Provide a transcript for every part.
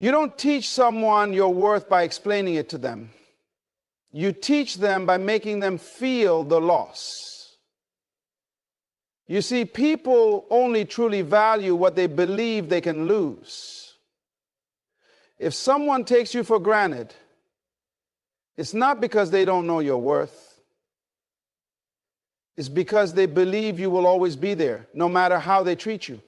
You don't teach someone your worth by explaining it to them. You teach them by making them feel the loss. You see, people only truly value what they believe they can lose. If someone takes you for granted, it's not because they don't know your worth. It's because they believe you will always be there, no matter how they treat you.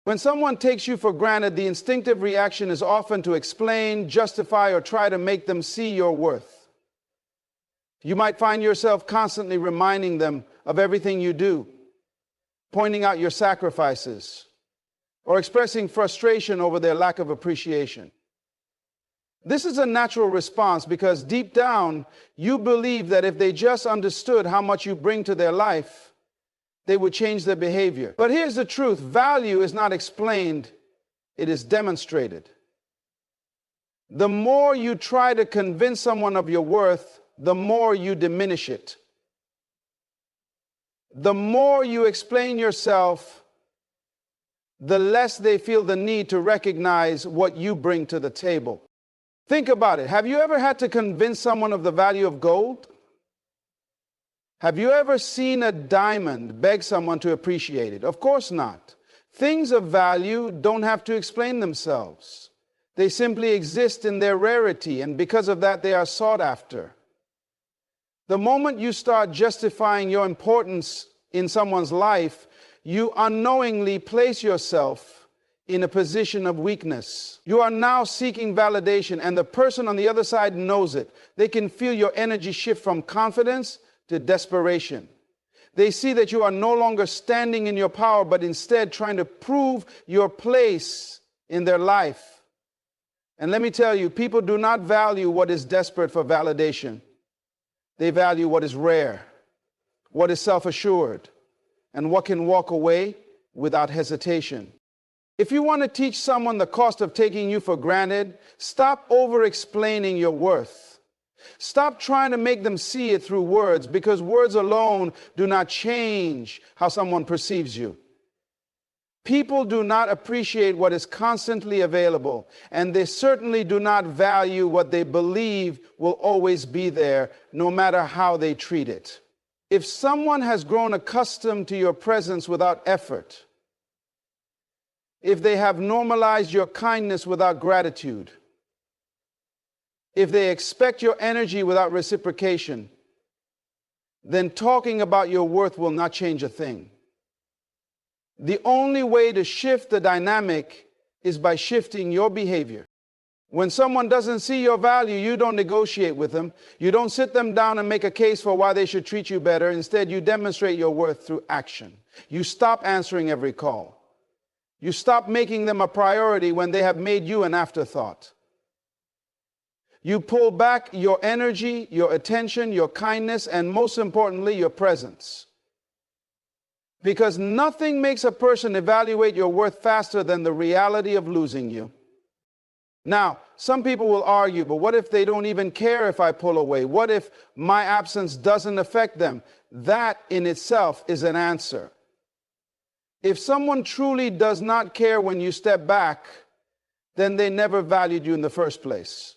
When someone takes you for granted, the instinctive reaction is often to explain, justify, or try to make them see your worth. You might find yourself constantly reminding them of everything you do, pointing out your sacrifices, or expressing frustration over their lack of appreciation. This is a natural response because deep down, you believe that if they just understood how much you bring to their life, they would change their behavior. But here's the truth. Value is not explained, it is demonstrated. The more you try to convince someone of your worth, the more you diminish it. The more you explain yourself, the less they feel the need to recognize what you bring to the table. Think about it. Have you ever had to convince someone of the value of gold? Have you ever seen a diamond beg someone to appreciate it? Of course not. Things of value don't have to explain themselves. They simply exist in their rarity, and because of that, they are sought after. The moment you start justifying your importance in someone's life, you unknowingly place yourself in a position of weakness. You are now seeking validation, and the person on the other side knows it. They can feel your energy shift from confidence to desperation. They see that you are no longer standing in your power, but instead trying to prove your place in their life. And let me tell you, people do not value what is desperate for validation. They value what is rare, what is self-assured, and what can walk away without hesitation. If you want to teach someone the cost of taking you for granted, stop over-explaining your worth. Stop trying to make them see it through words, because words alone do not change how someone perceives you. People do not appreciate what is constantly available, and they certainly do not value what they believe will always be there, no matter how they treat it. If someone has grown accustomed to your presence without effort, if they have normalized your kindness without gratitude, if they expect your energy without reciprocation, then talking about your worth will not change a thing. The only way to shift the dynamic is by shifting your behavior. When someone doesn't see your value, you don't negotiate with them. You don't sit them down and make a case for why they should treat you better. Instead, you demonstrate your worth through action. You stop answering every call. You stop making them a priority when they have made you an afterthought. You pull back your energy, your attention, your kindness, and most importantly, your presence. Because nothing makes a person evaluate your worth faster than the reality of losing you. Now, some people will argue, but what if they don't even care if I pull away? What if my absence doesn't affect them? That in itself is an answer. If someone truly does not care when you step back, then they never valued you in the first place.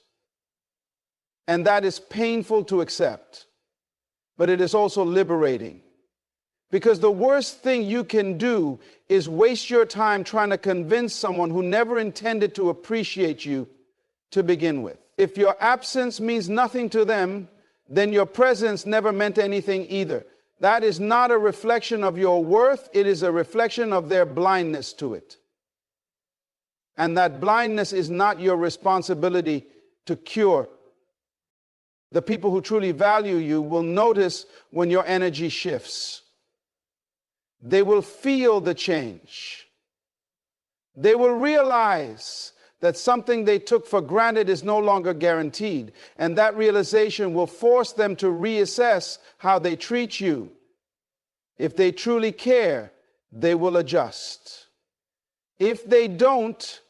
And that is painful to accept, but it is also liberating. Because the worst thing you can do is waste your time trying to convince someone who never intended to appreciate you to begin with. If your absence means nothing to them, then your presence never meant anything either. That is not a reflection of your worth, it is a reflection of their blindness to it. And that blindness is not your responsibility to cure. The people who truly value you will notice when your energy shifts. They will feel the change. They will realize that something they took for granted is no longer guaranteed. And that realization will force them to reassess how they treat you. If they truly care, they will adjust. If they don't,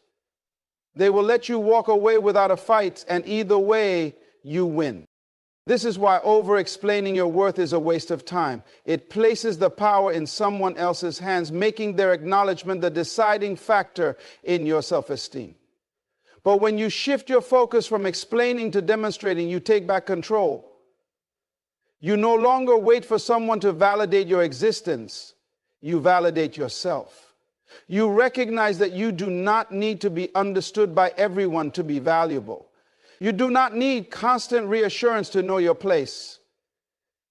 they will let you walk away without a fight, and either way, you win. This is why over-explaining your worth is a waste of time. It places the power in someone else's hands, making their acknowledgement the deciding factor in your self-esteem. But when you shift your focus from explaining to demonstrating, you take back control. You no longer wait for someone to validate your existence. You validate yourself. You recognize that you do not need to be understood by everyone to be valuable. You do not need constant reassurance to know your place.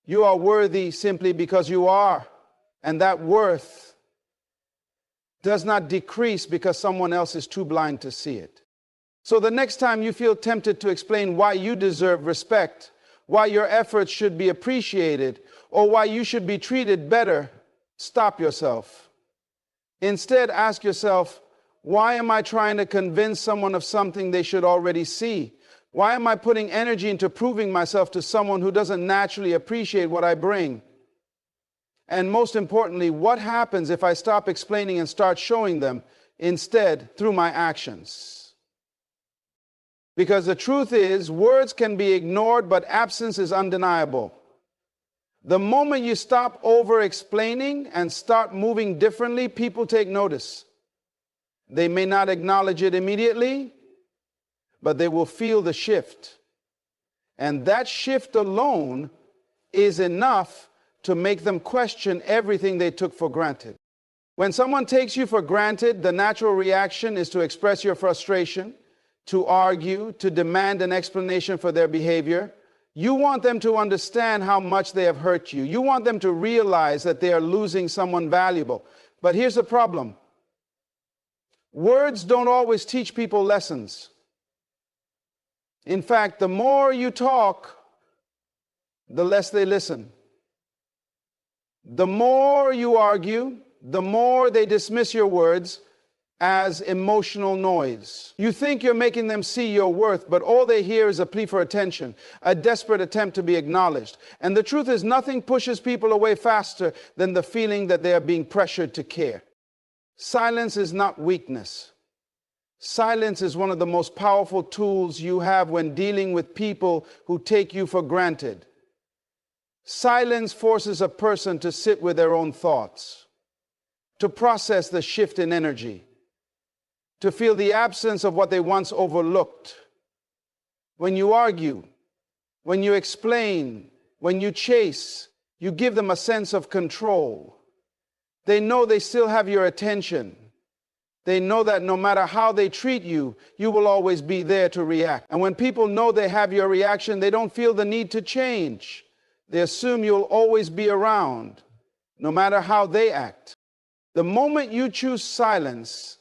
You are worthy simply because you are. And that worth does not decrease because someone else is too blind to see it. So the next time you feel tempted to explain why you deserve respect, why your efforts should be appreciated, or why you should be treated better, stop yourself. Instead, ask yourself, why am I trying to convince someone of something they should already see? Why am I putting energy into proving myself to someone who doesn't naturally appreciate what I bring? And most importantly, what happens if I stop explaining and start showing them instead through my actions? Because the truth is, words can be ignored, but absence is undeniable. The moment you stop over-explaining and start moving differently, people take notice. They may not acknowledge it immediately, but they will feel the shift. And that shift alone is enough to make them question everything they took for granted. When someone takes you for granted, the natural reaction is to express your frustration, to argue, to demand an explanation for their behavior. You want them to understand how much they have hurt you. You want them to realize that they are losing someone valuable. But here's the problem. Words don't always teach people lessons. In fact, the more you talk, the less they listen. The more you argue, the more they dismiss your words as emotional noise. You think you're making them see your worth, but all they hear is a plea for attention, a desperate attempt to be acknowledged. And the truth is, nothing pushes people away faster than the feeling that they are being pressured to care. Silence is not weakness. Silence is one of the most powerful tools you have when dealing with people who take you for granted. Silence forces a person to sit with their own thoughts, to process the shift in energy, to feel the absence of what they once overlooked. When you argue, when you explain, when you chase, you give them a sense of control. They know they still have your attention. They know that no matter how they treat you, you will always be there to react. And when people know they have your reaction, they don't feel the need to change. They assume you'll always be around, no matter how they act. The moment you choose silence,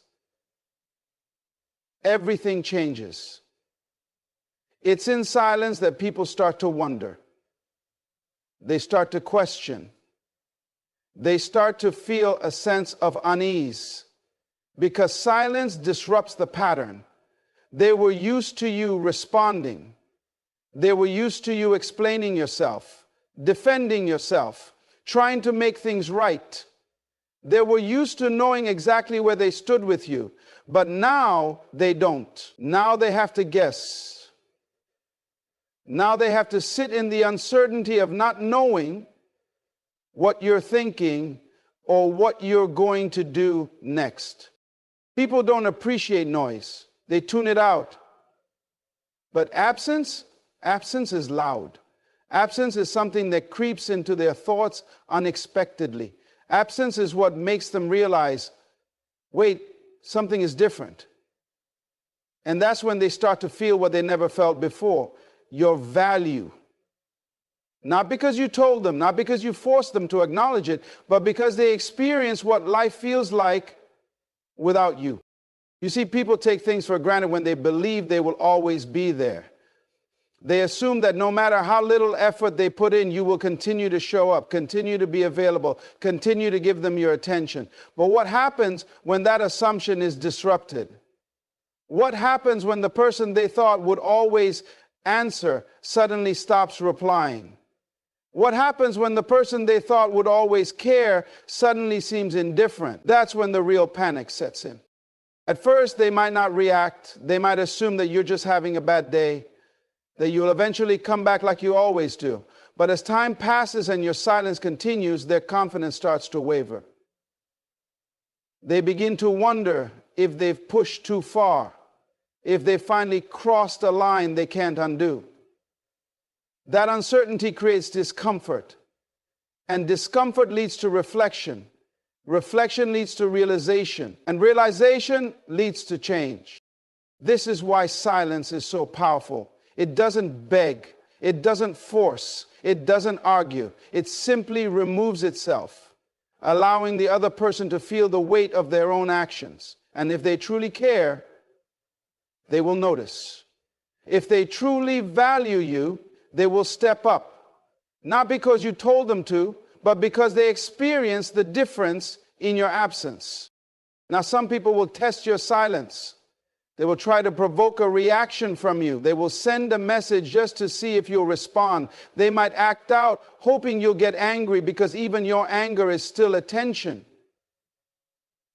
everything changes. It's in silence that people start to wonder. They start to question. They start to feel a sense of unease because silence disrupts the pattern. They were used to you responding. They were used to you explaining yourself, defending yourself, trying to make things right. They were used to knowing exactly where they stood with you, but now they don't. Now they have to guess. Now they have to sit in the uncertainty of not knowing what you're thinking or what you're going to do next. People don't appreciate noise. They tune it out. But absence is loud. Absence is something that creeps into their thoughts unexpectedly. Absence is what makes them realize, wait, something is different. And that's when they start to feel what they never felt before, your value. Not because you told them, not because you forced them to acknowledge it, but because they experience what life feels like without you. You see, people take things for granted when they believe they will always be there. They assume that no matter how little effort they put in, you will continue to show up, continue to be available, continue to give them your attention. But what happens when that assumption is disrupted? What happens when the person they thought would always answer suddenly stops replying? What happens when the person they thought would always care suddenly seems indifferent? That's when the real panic sets in. At first, they might not react. They might assume that you're just having a bad day, that you'll eventually come back like you always do. But as time passes and your silence continues, their confidence starts to waver. They begin to wonder if they've pushed too far, if they finally crossed a line they can't undo. That uncertainty creates discomfort, and discomfort leads to reflection. Reflection leads to realization, and realization leads to change. This is why silence is so powerful. It doesn't beg, it doesn't force, it doesn't argue. It simply removes itself, allowing the other person to feel the weight of their own actions. And if they truly care, they will notice. If they truly value you, they will step up. Not because you told them to, but because they experience the difference in your absence. Now, some people will test your silence. They will try to provoke a reaction from you. They will send a message just to see if you'll respond. They might act out, hoping you'll get angry, because even your anger is still attention.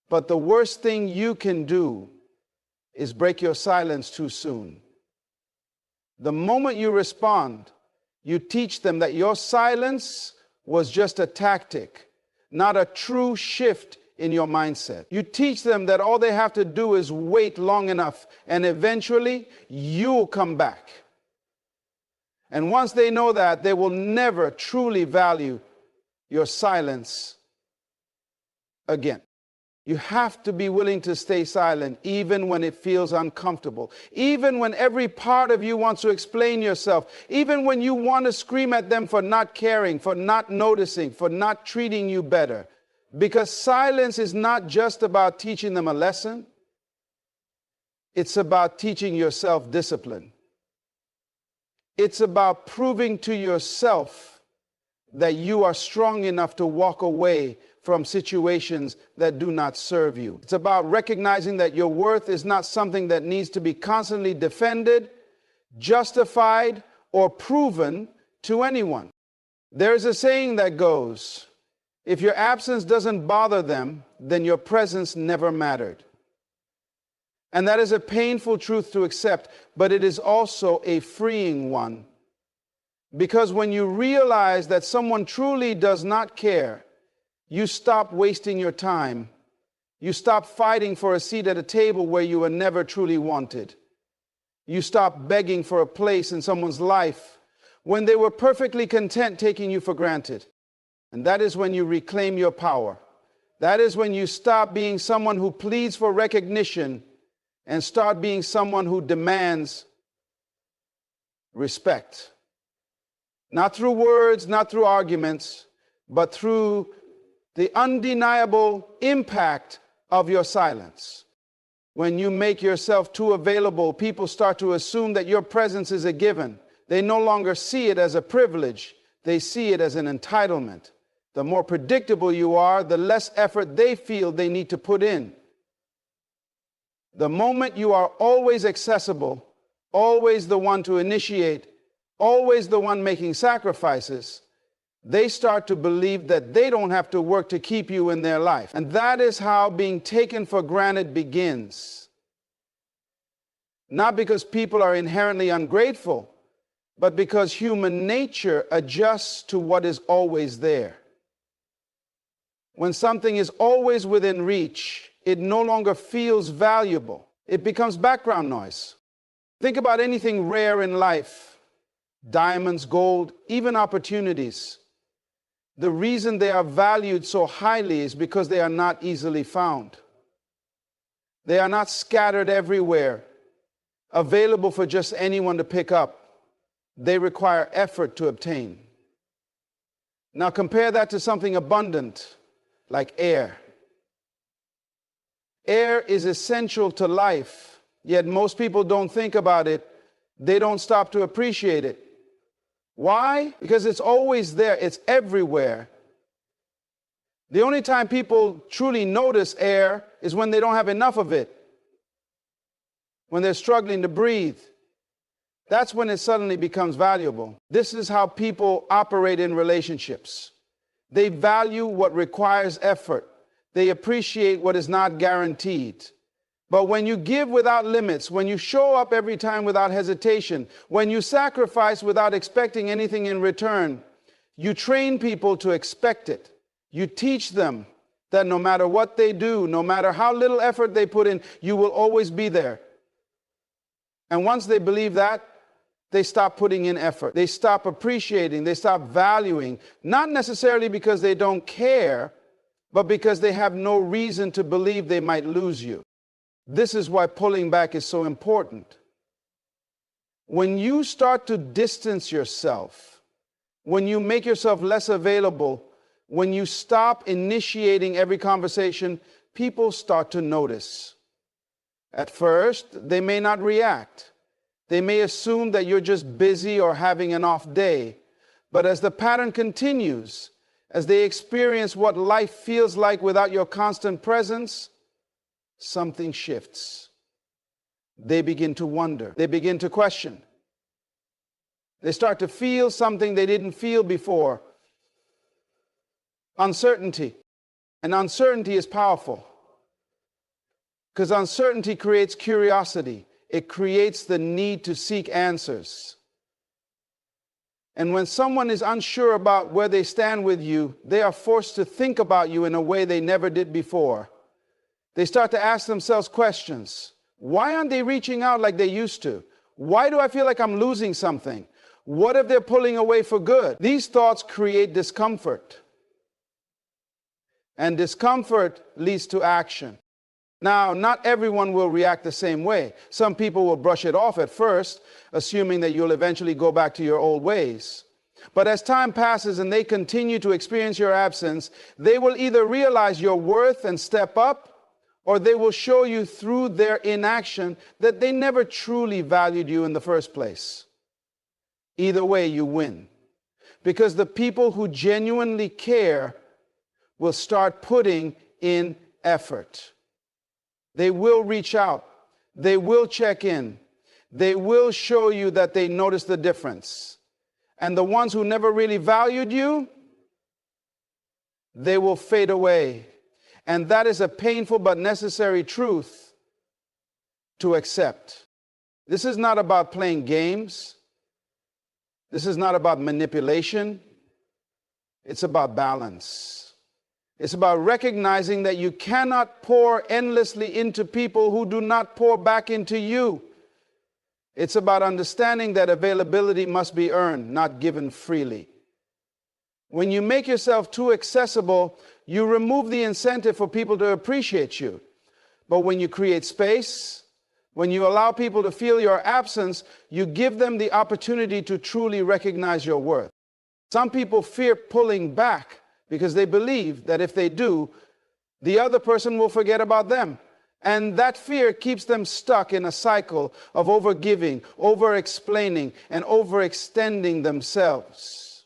But the worst thing you can do is break your silence too soon. The moment you respond, you teach them that your silence was just a tactic, not a true shift in your mindset. You teach them that all they have to do is wait long enough, and eventually you'll come back. And once they know that, they will never truly value your silence again. You have to be willing to stay silent, even when it feels uncomfortable, even when every part of you wants to explain yourself, even when you want to scream at them for not caring, for not noticing, for not treating you better. Because silence is not just about teaching them a lesson. It's about teaching yourself discipline. It's about proving to yourself that you are strong enough to walk away from situations that do not serve you. It's about recognizing that your worth is not something that needs to be constantly defended, justified, or proven to anyone. There's a saying that goes, if your absence doesn't bother them, then your presence never mattered. And that is a painful truth to accept, but it is also a freeing one. Because when you realize that someone truly does not care, you stop wasting your time. You stop fighting for a seat at a table where you were never truly wanted. You stop begging for a place in someone's life when they were perfectly content taking you for granted. And that is when you reclaim your power. That is when you stop being someone who pleads for recognition and start being someone who demands respect. Not through words, not through arguments, but through the undeniable impact of your silence. When you make yourself too available, people start to assume that your presence is a given. They no longer see it as a privilege. They see it as an entitlement. The more predictable you are, the less effort they feel they need to put in. The moment you are always accessible, always the one to initiate, always the one making sacrifices, they start to believe that they don't have to work to keep you in their life. And that is how being taken for granted begins. Not because people are inherently ungrateful, but because human nature adjusts to what is always there. When something is always within reach, it no longer feels valuable. It becomes background noise. Think about anything rare in life. Diamonds, gold, even opportunities. The reason they are valued so highly is because they are not easily found. They are not scattered everywhere, available for just anyone to pick up. They require effort to obtain. Now compare that to something abundant, like air. Air is essential to life, yet most people don't think about it. They don't stop to appreciate it. Why? Because it's always there. It's everywhere. The only time people truly notice air is when they don't have enough of it. When they're struggling to breathe. That's when it suddenly becomes valuable. This is how people operate in relationships. They value what requires effort. They appreciate what is not guaranteed. But when you give without limits, when you show up every time without hesitation, when you sacrifice without expecting anything in return, you train people to expect it. You teach them that no matter what they do, no matter how little effort they put in, you will always be there. And once they believe that, they stop putting in effort. They stop appreciating. They stop valuing, not necessarily because they don't care, but because they have no reason to believe they might lose you. This is why pulling back is so important. When you start to distance yourself, when you make yourself less available, when you stop initiating every conversation, people start to notice. At first, they may not react. They may assume that you're just busy or having an off day. But as the pattern continues, as they experience what life feels like without your constant presence, something shifts. They begin to wonder. They begin to question. They start to feel something they didn't feel before. Uncertainty. And uncertainty is powerful, because uncertainty creates curiosity. It creates the need to seek answers. And when someone is unsure about where they stand with you, they are forced to think about you in a way they never did before. They start to ask themselves questions. Why aren't they reaching out like they used to? Why do I feel like I'm losing something? What if they're pulling away for good? These thoughts create discomfort. And discomfort leads to action. Now, not everyone will react the same way. Some people will brush it off at first, assuming that you'll eventually go back to your old ways. But as time passes and they continue to experience your absence, they will either realize your worth and step up, or they will show you through their inaction that they never truly valued you in the first place. Either way, you win. Because the people who genuinely care will start putting in effort. They will reach out. They will check in. They will show you that they notice the difference. And the ones who never really valued you, they will fade away. And that is a painful but necessary truth to accept. This is not about playing games. This is not about manipulation. It's about balance. It's about recognizing that you cannot pour endlessly into people who do not pour back into you. It's about understanding that availability must be earned, not given freely. When you make yourself too accessible, you remove the incentive for people to appreciate you. But when you create space, when you allow people to feel your absence, you give them the opportunity to truly recognize your worth. Some people fear pulling back because they believe that if they do, the other person will forget about them. And that fear keeps them stuck in a cycle of overgiving, over-explaining, and overextending themselves.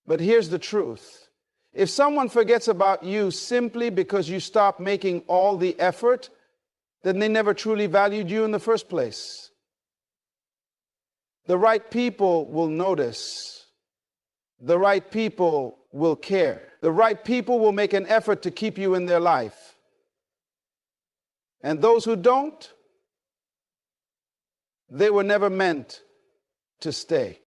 But here's the truth. If someone forgets about you simply because you stop making all the effort, then they never truly valued you in the first place. The right people will notice. The right people will care. The right people will make an effort to keep you in their life. And those who don't, they were never meant to stay.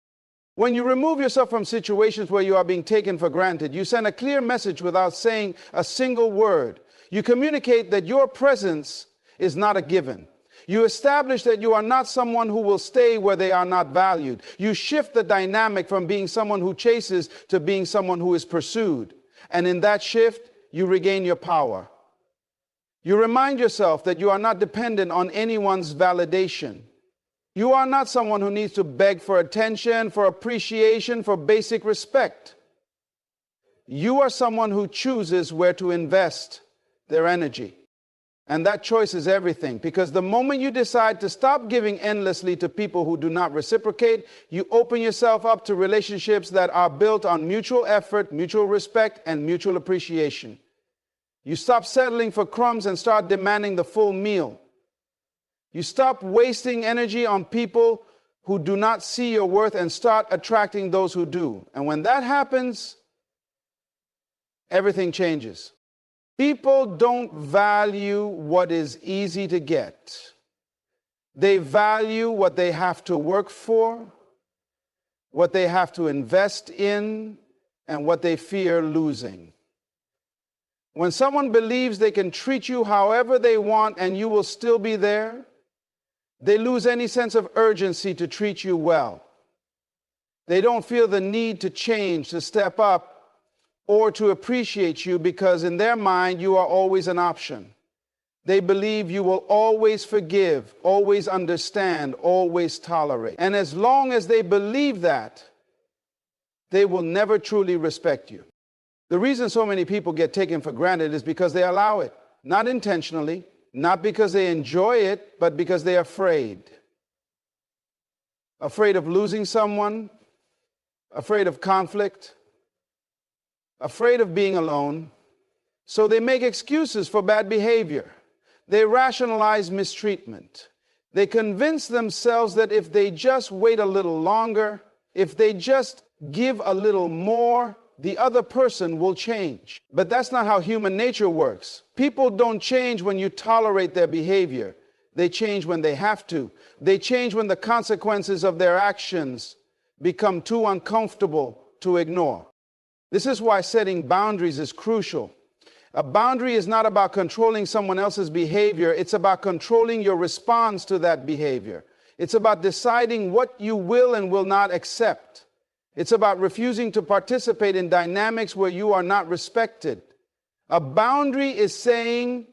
When you remove yourself from situations where you are being taken for granted, you send a clear message without saying a single word. You communicate that your presence is not a given. You establish that you are not someone who will stay where they are not valued. You shift the dynamic from being someone who chases to being someone who is pursued. And in that shift, you regain your power. You remind yourself that you are not dependent on anyone's validation. You are not someone who needs to beg for attention, for appreciation, for basic respect. You are someone who chooses where to invest their energy. And that choice is everything, because the moment you decide to stop giving endlessly to people who do not reciprocate, you open yourself up to relationships that are built on mutual effort, mutual respect, and mutual appreciation. You stop settling for crumbs and start demanding the full meal. You stop wasting energy on people who do not see your worth and start attracting those who do. And when that happens, everything changes. People don't value what is easy to get. They value what they have to work for, what they have to invest in, and what they fear losing. When someone believes they can treat you however they want and you will still be there, They lose any sense of urgency to treat you well. They don't feel the need to change, to step up, or to appreciate you because in their mind you are always an option. They believe you will always forgive, always understand, always tolerate. And as long as they believe that, they will never truly respect you. The reason so many people get taken for granted is because they allow it. Not intentionally, not because they enjoy it, but because they're afraid. Afraid of losing someone, afraid of conflict, afraid of being alone. So they make excuses for bad behavior. They rationalize mistreatment. They convince themselves that if they just wait a little longer, if they just give a little more, the other person will change. But that's not how human nature works. People don't change when you tolerate their behavior. They change when they have to. They change when the consequences of their actions become too uncomfortable to ignore. This is why setting boundaries is crucial. A boundary is not about controlling someone else's behavior. It's about controlling your response to that behavior. It's about deciding what you will and will not accept. It's about refusing to participate in dynamics where you are not respected. A boundary is saying,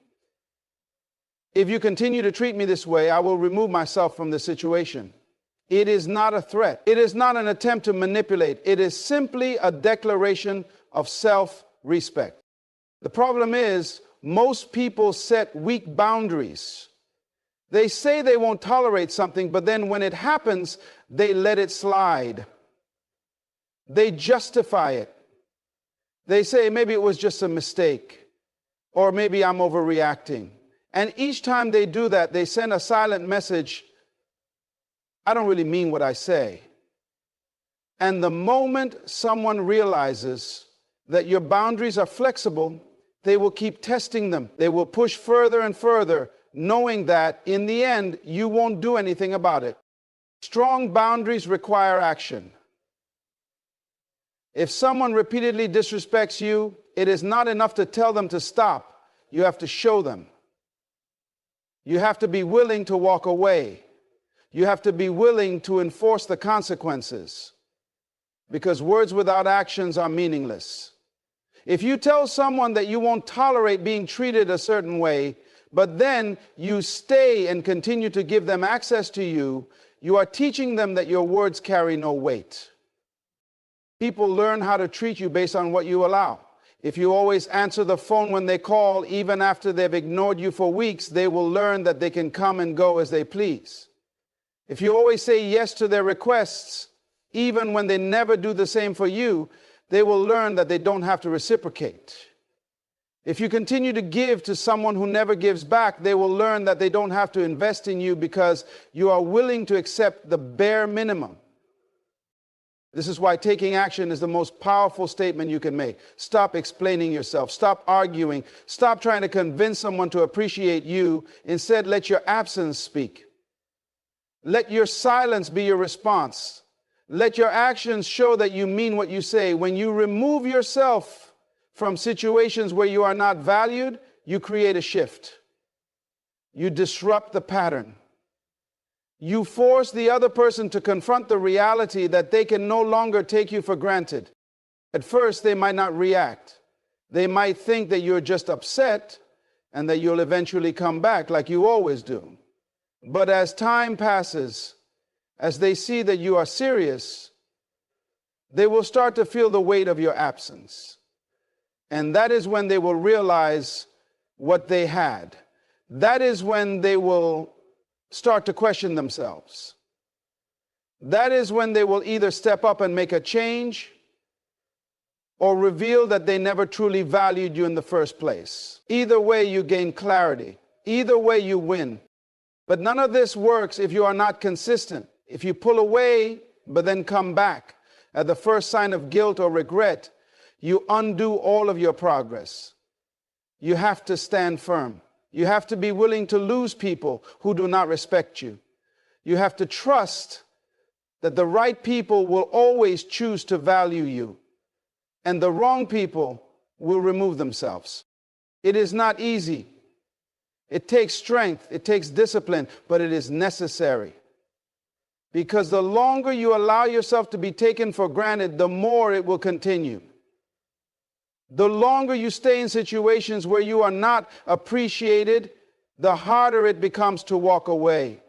if you continue to treat me this way, I will remove myself from the situation. It is not a threat. It is not an attempt to manipulate. It is simply a declaration of self-respect. The problem is, most people set weak boundaries. They say they won't tolerate something, but then when it happens, they let it slide. They justify it. They say, maybe it was just a mistake, or maybe I'm overreacting. And each time they do that, they send a silent message, I don't really mean what I say. And the moment someone realizes that your boundaries are flexible, they will keep testing them. They will push further and further, knowing that in the end, you won't do anything about it. Strong boundaries require action. If someone repeatedly disrespects you, it is not enough to tell them to stop. You have to show them. You have to be willing to walk away. You have to be willing to enforce the consequences, because words without actions are meaningless. If you tell someone that you won't tolerate being treated a certain way, but then you stay and continue to give them access to you, you are teaching them that your words carry no weight. People learn how to treat you based on what you allow. If you always answer the phone when they call, even after they've ignored you for weeks, they will learn that they can come and go as they please. If you always say yes to their requests, even when they never do the same for you, they will learn that they don't have to reciprocate. If you continue to give to someone who never gives back, they will learn that they don't have to invest in you because you are willing to accept the bare minimum. This is why taking action is the most powerful statement you can make. Stop explaining yourself. Stop arguing. Stop trying to convince someone to appreciate you. Instead, let your absence speak. Let your silence be your response. Let your actions show that you mean what you say. When you remove yourself from situations where you are not valued, you create a shift. You disrupt the pattern. You force the other person to confront the reality that they can no longer take you for granted. At first, they might not react. They might think that you're just upset and that you'll eventually come back like you always do. But as time passes, as they see that you are serious, they will start to feel the weight of your absence. And that is when they will realize what they had. That is when they will start to question themselves. That is when they will either step up and make a change or reveal that they never truly valued you in the first place. Either way, you gain clarity. Either way, you win. But none of this works if you are not consistent. If you pull away, but then come back at the first sign of guilt or regret, you undo all of your progress. You have to stand firm. You have to be willing to lose people who do not respect you. You have to trust that the right people will always choose to value you, and the wrong people will remove themselves. It is not easy. It takes strength, it takes discipline, but it is necessary. Because the longer you allow yourself to be taken for granted, the more it will continue. The longer you stay in situations where you are not appreciated, the harder it becomes to walk away.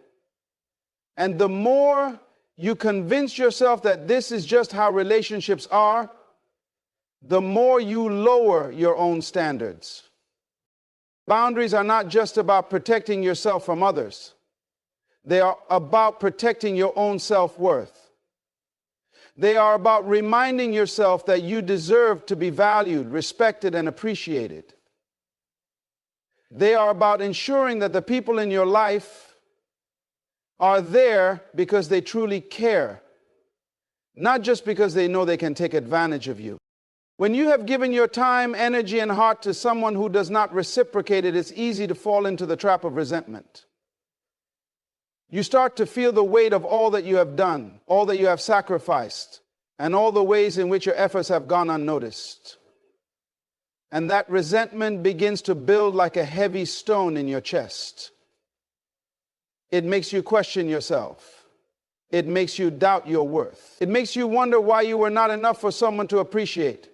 And the more you convince yourself that this is just how relationships are, the more you lower your own standards. Boundaries are not just about protecting yourself from others. They are about protecting your own self-worth. They are about reminding yourself that you deserve to be valued, respected, and appreciated. They are about ensuring that the people in your life are there because they truly care, not just because they know they can take advantage of you. When you have given your time, energy, and heart to someone who does not reciprocate it, it's easy to fall into the trap of resentment. You start to feel the weight of all that you have done, all that you have sacrificed, and all the ways in which your efforts have gone unnoticed. And that resentment begins to build like a heavy stone in your chest. It makes you question yourself. It makes you doubt your worth. It makes you wonder why you were not enough for someone to appreciate.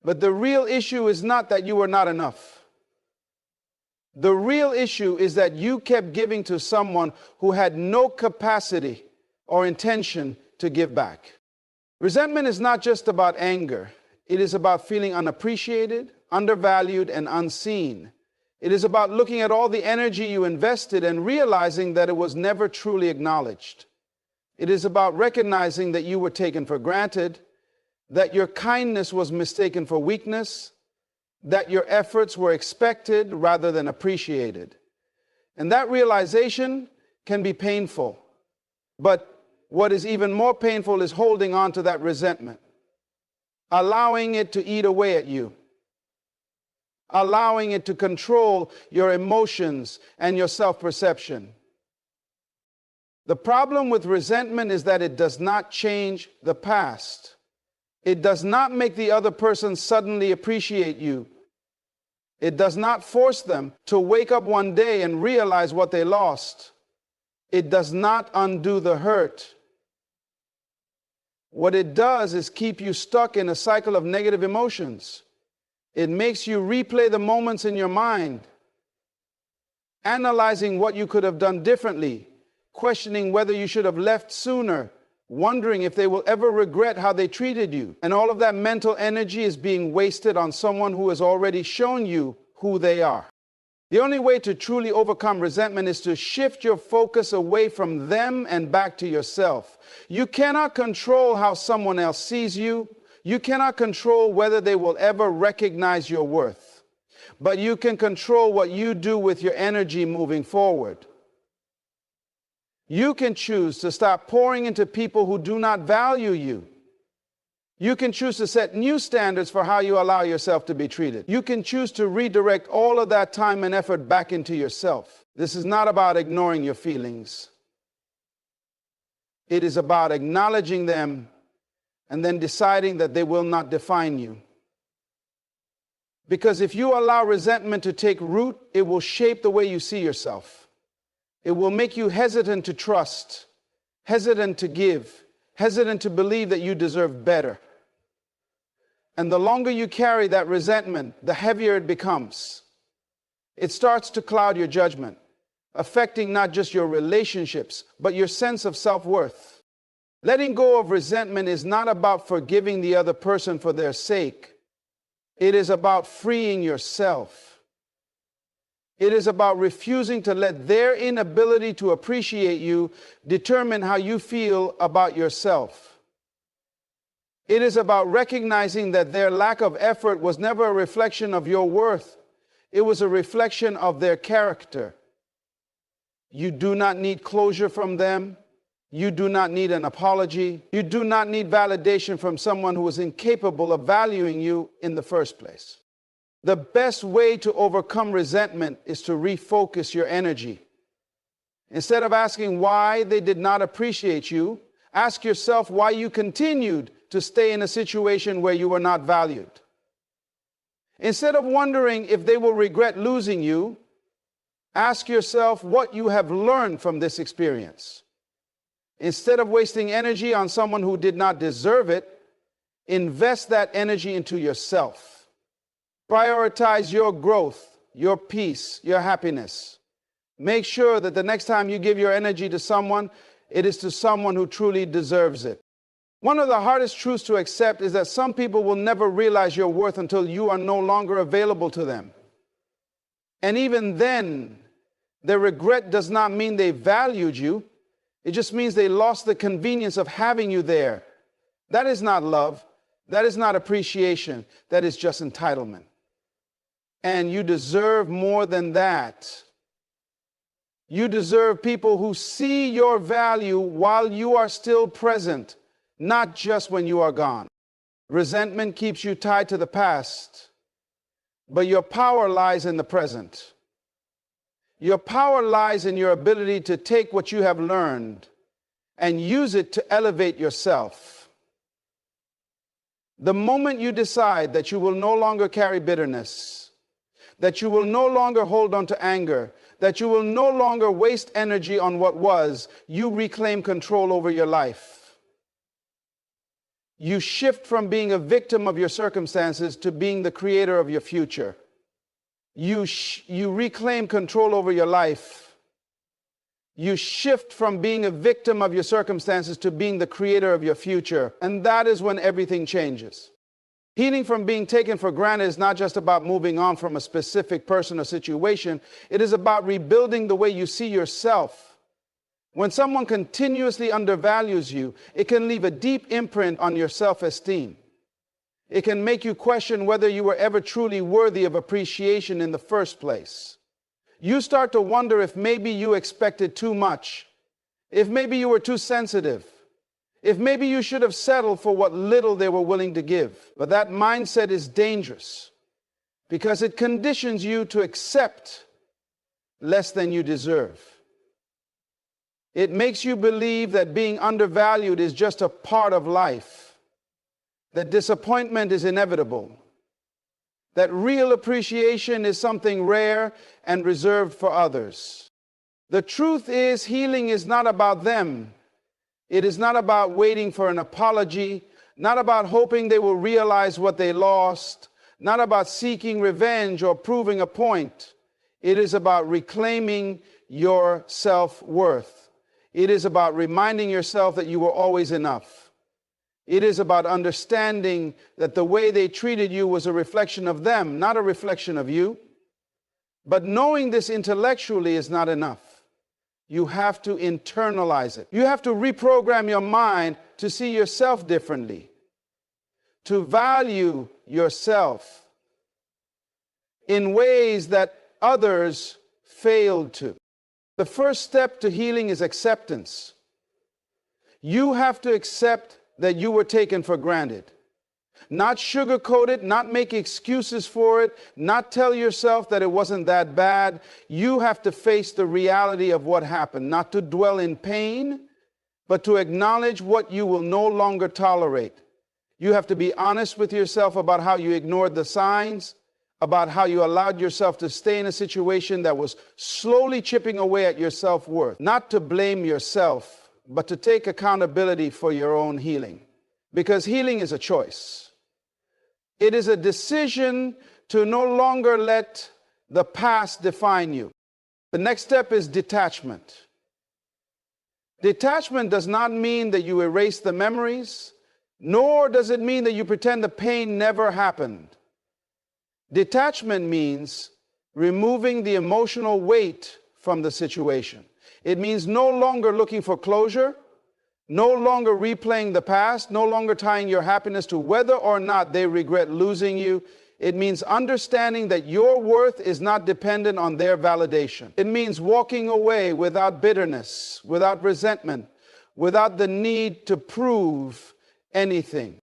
But the real issue is not that you were not enough. The real issue is that you kept giving to someone who had no capacity or intention to give back. Resentment is not just about anger. It is about feeling unappreciated, undervalued, and unseen. It is about looking at all the energy you invested and realizing that it was never truly acknowledged. It is about recognizing that you were taken for granted, that your kindness was mistaken for weakness, that your efforts were expected rather than appreciated. And that realization can be painful. But what is even more painful is holding on to that resentment, allowing it to eat away at you, allowing it to control your emotions and your self-perception. The problem with resentment is that it does not change the past. It does not make the other person suddenly appreciate you. It does not force them to wake up one day and realize what they lost. It does not undo the hurt. What it does is keep you stuck in a cycle of negative emotions. It makes you replay the moments in your mind, analyzing what you could have done differently, questioning whether you should have left sooner, wondering if they will ever regret how they treated you. And all of that mental energy is being wasted on someone who has already shown you who they are. The only way to truly overcome resentment is to shift your focus away from them and back to yourself. You cannot control how someone else sees you. You cannot control whether they will ever recognize your worth. But you can control what you do with your energy moving forward. You can choose to stop pouring into people who do not value you. You can choose to set new standards for how you allow yourself to be treated. You can choose to redirect all of that time and effort back into yourself. This is not about ignoring your feelings. It is about acknowledging them and then deciding that they will not define you. Because if you allow resentment to take root, it will shape the way you see yourself. It will make you hesitant to trust, hesitant to give, hesitant to believe that you deserve better. And the longer you carry that resentment, the heavier it becomes. It starts to cloud your judgment, affecting not just your relationships, but your sense of self-worth. Letting go of resentment is not about forgiving the other person for their sake. It is about freeing yourself. It is about refusing to let their inability to appreciate you determine how you feel about yourself. It is about recognizing that their lack of effort was never a reflection of your worth. It was a reflection of their character. You do not need closure from them. You do not need an apology. You do not need validation from someone who is incapable of valuing you in the first place. The best way to overcome resentment is to refocus your energy. Instead of asking why they did not appreciate you, ask yourself why you continued to stay in a situation where you were not valued. Instead of wondering if they will regret losing you, ask yourself what you have learned from this experience. Instead of wasting energy on someone who did not deserve it, invest that energy into yourself. Prioritize your growth, your peace, your happiness. Make sure that the next time you give your energy to someone, it is to someone who truly deserves it. One of the hardest truths to accept is that some people will never realize your worth until you are no longer available to them. And even then, their regret does not mean they valued you. It just means they lost the convenience of having you there. That is not love. That is not appreciation. That is just entitlement. And you deserve more than that. You deserve people who see your value while you are still present, not just when you are gone. Resentment keeps you tied to the past, but your power lies in the present. Your power lies in your ability to take what you have learned and use it to elevate yourself. The moment you decide that you will no longer carry bitterness, that you will no longer hold on to anger, that you will no longer waste energy on what was, you reclaim control over your life. You shift from being a victim of your circumstances to being the creator of your future. You reclaim control over your life. You shift from being a victim of your circumstances to being the creator of your future. And that is when everything changes. Healing from being taken for granted is not just about moving on from a specific person or situation. It is about rebuilding the way you see yourself. When someone continuously undervalues you, it can leave a deep imprint on your self-esteem. It can make you question whether you were ever truly worthy of appreciation in the first place. You start to wonder if maybe you expected too much, if maybe you were too sensitive, if maybe you should have settled for what little they were willing to give. But that mindset is dangerous because it conditions you to accept less than you deserve. It makes you believe that being undervalued is just a part of life, that disappointment is inevitable, that real appreciation is something rare and reserved for others. The truth is, healing is not about them. It is not about waiting for an apology, not about hoping they will realize what they lost, not about seeking revenge or proving a point. It is about reclaiming your self-worth. It is about reminding yourself that you were always enough. It is about understanding that the way they treated you was a reflection of them, not a reflection of you. But knowing this intellectually is not enough. You have to internalize it. You have to reprogram your mind to see yourself differently, to value yourself in ways that others failed to. The first step to healing is acceptance. You have to accept that you were taken for granted. Not sugarcoat it, not make excuses for it, not tell yourself that it wasn't that bad. You have to face the reality of what happened, not to dwell in pain, but to acknowledge what you will no longer tolerate. You have to be honest with yourself about how you ignored the signs, about how you allowed yourself to stay in a situation that was slowly chipping away at your self-worth. Not to blame yourself, but to take accountability for your own healing. Because healing is a choice. It is a decision to no longer let the past define you. The next step is detachment. Detachment does not mean that you erase the memories, nor does it mean that you pretend the pain never happened. Detachment means removing the emotional weight from the situation. It means no longer looking for closure, no longer replaying the past, no longer tying your happiness to whether or not they regret losing you. It means understanding that your worth is not dependent on their validation. It means walking away without bitterness, without resentment, without the need to prove anything.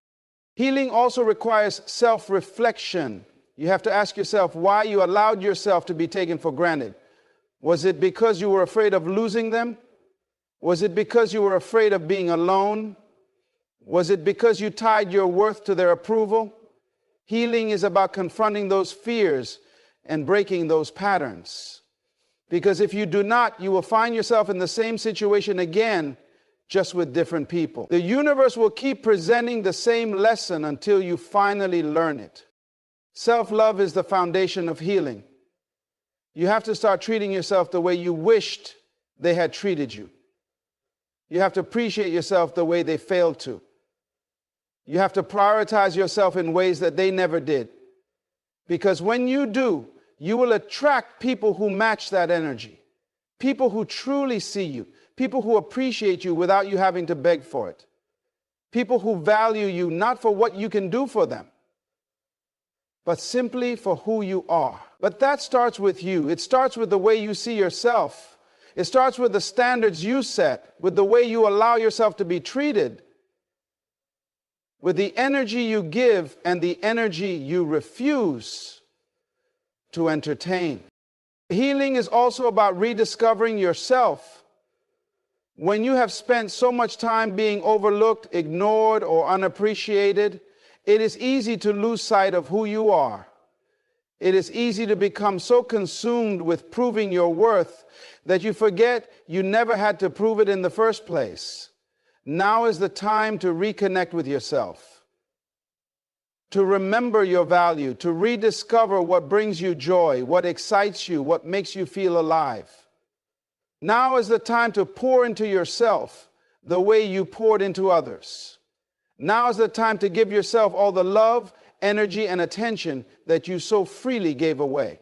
Healing also requires self-reflection. You have to ask yourself why you allowed yourself to be taken for granted. Was it because you were afraid of losing them? Was it because you were afraid of being alone? Was it because you tied your worth to their approval? Healing is about confronting those fears and breaking those patterns. Because if you do not, you will find yourself in the same situation again, just with different people. The universe will keep presenting the same lesson until you finally learn it. Self-love is the foundation of healing. You have to start treating yourself the way you wished they had treated you. You have to appreciate yourself the way they failed to. You have to prioritize yourself in ways that they never did. Because when you do, you will attract people who match that energy. People who truly see you. People who appreciate you without you having to beg for it. People who value you not for what you can do for them, but simply for who you are. But that starts with you. It starts with the way you see yourself. It starts with the standards you set, with the way you allow yourself to be treated, with the energy you give and the energy you refuse to entertain. Healing is also about rediscovering yourself. When you have spent so much time being overlooked, ignored, or unappreciated, it is easy to lose sight of who you are. It is easy to become so consumed with proving your worth that you forget you never had to prove it in the first place. Now is the time to reconnect with yourself, to remember your value, to rediscover what brings you joy, what excites you, what makes you feel alive. Now is the time to pour into yourself the way you poured into others. Now is the time to give yourself all the love, energy, and attention that you so freely gave away.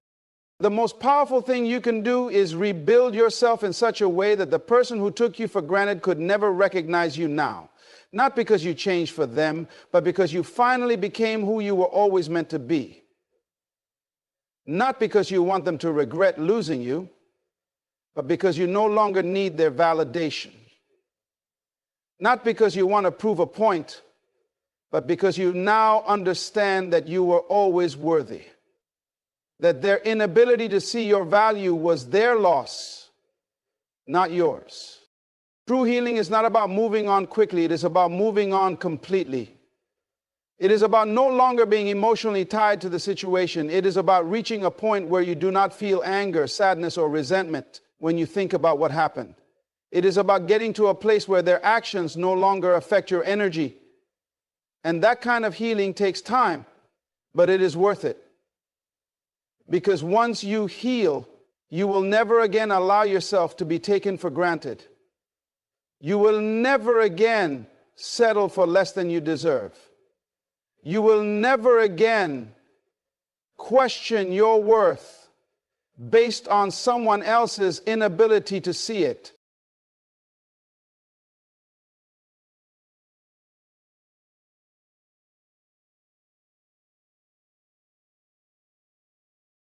The most powerful thing you can do is rebuild yourself in such a way that the person who took you for granted could never recognize you now. Not because you changed for them, but because you finally became who you were always meant to be. Not because you want them to regret losing you, but because you no longer need their validation. Not because you want to prove a point, but because you now understand that you were always worthy. That their inability to see your value was their loss, not yours. True healing is not about moving on quickly. It is about moving on completely. It is about no longer being emotionally tied to the situation. It is about reaching a point where you do not feel anger, sadness, or resentment when you think about what happened. It is about getting to a place where their actions no longer affect your energy. And that kind of healing takes time, but it is worth it. Because once you heal, you will never again allow yourself to be taken for granted. You will never again settle for less than you deserve. You will never again question your worth based on someone else's inability to see it.